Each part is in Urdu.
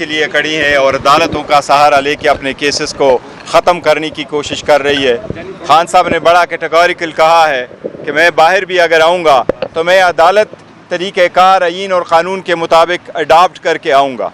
کے لیے کھڑی ہے اور عدالتوں کا سہارا لے کے اپنے کیسز کو ختم کرنے کی کوشش کر رہی ہے۔ خان صاحب نے بڑا کیٹیگوریکل کہا ہے کہ میں باہر بھی اگر آؤں گا تو میں عدالت طریقہ کار آئین اور قانون کے مطابق اڈاپٹ کر کے آؤں گا۔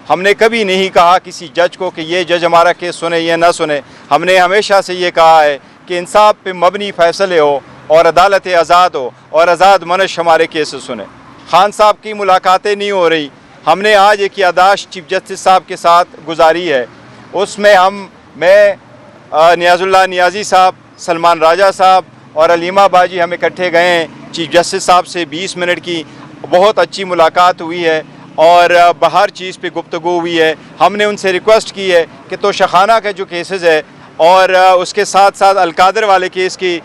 ہم نے کبھی نہیں کہا کسی جج کو کہ یہ جج ہمارا کیس سنے یا نہ سنے۔ ہم نے ہمیشہ سے یہ کہا ہے کہ انصاف پہ مبنی فیصلے ہو اور عدالت آزاد ہو اور آزاد منش ہمارے کیسز سنے۔ خان صاحب کی ملاقاتیں نہیں ہو رہی۔ ہم نے آج ایک یادداشت چیف جسٹس صاحب کے ساتھ گزاری ہے، اس میں میں نیاز اللہ نیازی صاہب، سلمان راجہ صاحب اور علیمہ باجی ہم اکٹھے گئے ہیں۔ چیف جسٹس صاحب سے 20 منٹ کی بہت اچھی ملاقات ہوئی ہے اور ہر چیز پہ گفتگو ہوئی ہے۔ ہم نے ان سے ریکویسٹ کی ہے کہ توشخانہ کا جو کیسز ہے اور اس کے ساتھ ساتھ القادر والے کیس کی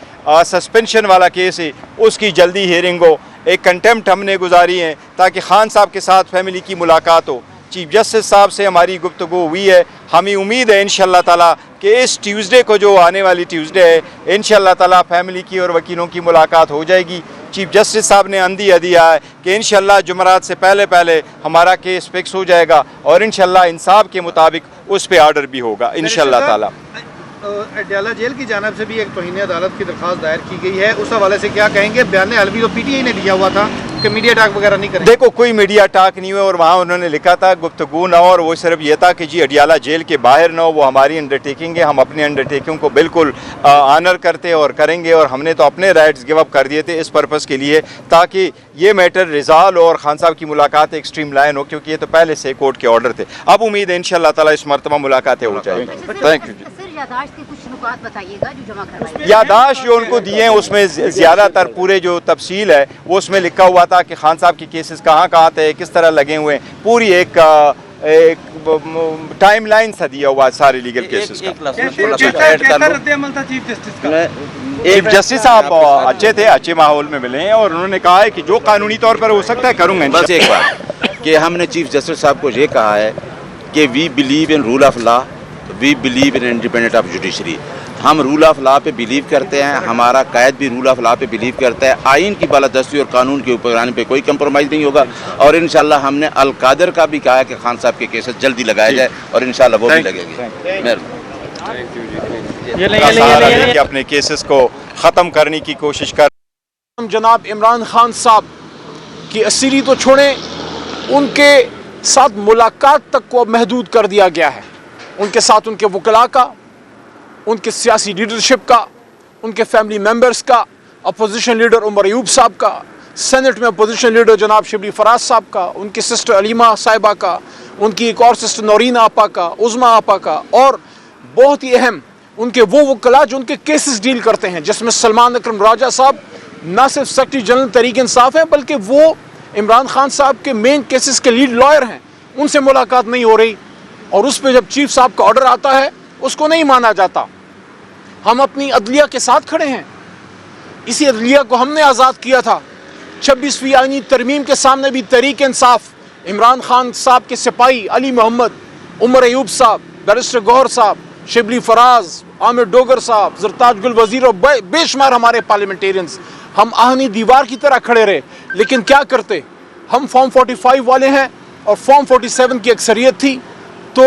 سسپینشن والا کیس ہے اس کی جلدی ہیئرنگ ہو۔ ایک کنٹیمپٹ ہم نے گزاری ہے تاکہ خان صاحب کے ساتھ فیملی کی ملاقات ہو۔ چیف جسٹس صاحب سے ہماری گفتگو ہوئی ہے۔ ہمیں امید ہے انشاءاللہ تعالیٰ کہ اس ٹیوزڈے کو جو آنے والی ٹیوزڈے ہے انشاءاللہ تعالیٰ فیملی کی اور وکیلوں کی ملاقات ہو جائے گی۔ چیف جسٹس صاحب نے عندیہ دیا ہے کہ انشاءاللہ جمعرات سے پہلے ہمارا کیس فکس ہو جائے گا اور انشاءاللہ انصاف کے مطابق اس پہ آرڈر بھی ہوگا انشاءاللہ تعالیٰ۔ اڈیالہ جیل کی جانب سے بھی ایک توہین عدالت کی درخواست دائر کی گئی ہے، اس حوالے سے کیا کہیں گے؟ بیان حلفی تو پی ٹی آئی نے دیا ہوا تھا کہ میڈیا ٹاک وغیرہ نہیں کریں۔ دیکھو کوئی میڈیا ٹاک نہیں ہوا اور وہاں انہوں نے لکھا تھا گفتگو نہ ہو، اور وہ صرف یہ تھا کہ جی اڈیالہ جیل کے باہر نہ ہو، وہ ہماری انڈرٹیکنگ ہے، ہم اپنی انڈرٹیکنگ کو بالکل آنر کرتے اور کریں گے، اور ہم نے تو اپنے رائٹس گیو اپ کر دیے تھے اس پرپس کے لیے تاکہ یہ میٹر ریزالو اور خان صاحب کی ملاقات ایک اسٹریم لائن ہو، کیونکہ یہ تو پہلے سے کورٹ کے آرڈر تھے۔ اب امید ہے انشاءاللہ تعالیٰ اس مرتبہ ملاقاتیں ہو جائیں گی۔ Thank you. یادداشت کے کچھ نکات بتائیے گا جو جمع کروائے۔ یادداشت جو ان کو دیے ہیں اس میں زیادہ تر پورے جو تفصیل ہے وہ اس میں لکھا ہوا تھا کہ خان صاحب کی کیسز کہاں تھے، کس طرح لگے ہوئے ہیں، پوری ایک ٹائم لائن سا دیا ہوا سارے لیگل کیسز کا۔ چیف جسٹس صاحب اچھے تھے، اچھے ماحول میں ملے ہیں اور انہوں نے کہا ہے کہ جو قانونی طور پر ہو سکتا ہے کروں گا۔ بس ایک بات کہ ہم نے چیف جسٹس صاحب کو یہ کہا ہے کہ we believe in rule of law, we believe in independent of judiciary. ہم رول آف لا پہ بلیو کرتے ہیں، ہمارا قائد بھی رول آف لا پہ بلیو کرتا ہے۔ آئین کی بالادستی اور قانون کے اوپر آنے پہ کوئی کمپرومائز نہیں ہوگا، اور انشاءاللہ ہم نے القادر کا بھی کہا ہے کہ خان صاحب کے کیسز جلدی لگائے جائے اور انشاءاللہ وہ بھی لگے گی۔ اپنے کیسز کو ختم کرنے کی کوشش کر جناب عمران خان صاحب کی اسیری تو چھوڑیں، ان کے ساتھ ملاقات تک کو محدود کر دیا گیا ہے۔ ان کے ساتھ ان کے وکلاء کا، ان کے سیاسی لیڈرشپ کا، ان کے فیملی ممبرز کا، اپوزیشن لیڈر عمر ایوب صاحب کا، سینٹ میں اپوزیشن لیڈر جناب شبلی فراز صاحب کا، ان کی سسٹر علیمہ صاحبہ کا، ان کی ایک اور سسٹر نورین آپا کا، عظمیٰ آپا کا، اور بہت ہی اہم ان کے وہ وکلاء جو ان کے کیسز ڈیل کرتے ہیں، جس میں سلمان اکرم راجہ صاحب نہ صرف سیکرٹری جنرل تحریک انصاف ہیں بلکہ وہ عمران خان صاحب کے مین کیسز کے لیڈ لائر ہیں۔ ان سے ملاقات نہیں ہو رہی، اور اس پہ جب چیف صاحب کا آرڈر آتا ہے اس کو نہیں مانا جاتا۔ ہم اپنی عدلیہ کے ساتھ کھڑے ہیں، اسی عدلیہ کو ہم نے آزاد کیا تھا۔ 26ویں آئینی ترمیم کے سامنے بھی تحریک انصاف، عمران خان صاحب کے سپاہی علی محمد، عمر ایوب صاحب، بیرسٹر گوہر صاحب، شبلی فراز، عامر ڈوگر صاحب، زرتاج گل وزیر اور بے شمار ہمارے پارلیمنٹیرینز، ہم آہنی دیوار کی طرح کھڑے رہے۔ لیکن کیا کرتے، ہم فارم 45 والے ہیں اور فارم 47 کی اکثریت تھی، تو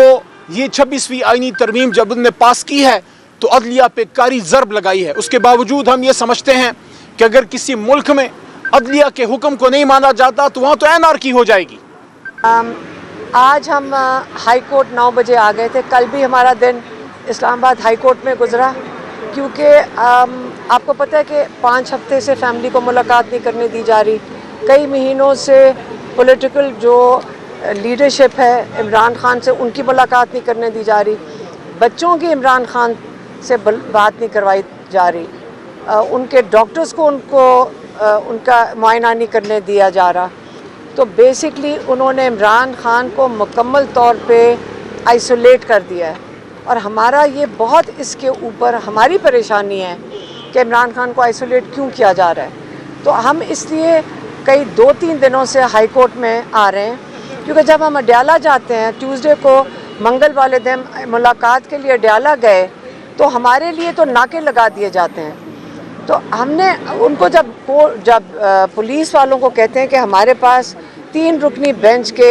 یہ 26ویں آئینی ترمیم جب انہوں نے پاس کی ہے تو عدلیہ پہ کاری ضرب لگائی ہے۔ اس کے باوجود ہم یہ سمجھتے ہیں کہ اگر کسی ملک میں عدلیہ کے حکم کو نہیں مانا جاتا تو وہاں تو انارکی ہو جائے گی۔ آج ہم ہائی کورٹ 9 بجے آ گئے تھے، کل بھی ہمارا دن اسلام آباد ہائی کورٹ میں گزرا، کیونکہ آپ کو پتہ ہے کہ 5 ہفتے سے فیملی کو ملاقات نہیں کرنے دی جا رہی، کئی مہینوں سے پولیٹیکل جو لیڈرشپ ہے عمران خان سے ان کی ملاقات نہیں کرنے دی جا رہی، بچوں کی عمران خان سے بات نہیں کروائی جا رہی، ان کے ڈاکٹرز کو ان کا معائنہ نہیں کرنے دیا جا رہا۔ تو بیسکلی انہوں نے عمران خان کو مکمل طور پہ آئسولیٹ کر دیا ہے، اور ہمارا یہ بہت اس کے اوپر ہماری پریشانی ہے کہ عمران خان کو آئسولیٹ کیوں کیا جا رہا ہے۔ تو ہم اس لیے کئی 2-3 دنوں سے ہائی کورٹ میں آ رہے ہیں، کیونکہ جب ہم اڈیالہ جاتے ہیں، ٹیوزڈے کو منگل والے دن ملاقات کے لیے اڈیالہ گئے تو ہمارے لیے تو ناکے لگا دیے جاتے ہیں۔ تو ہم نے ان کو جب پولیس والوں کو کہتے ہیں کہ ہمارے پاس 3 رکنی بینچ کے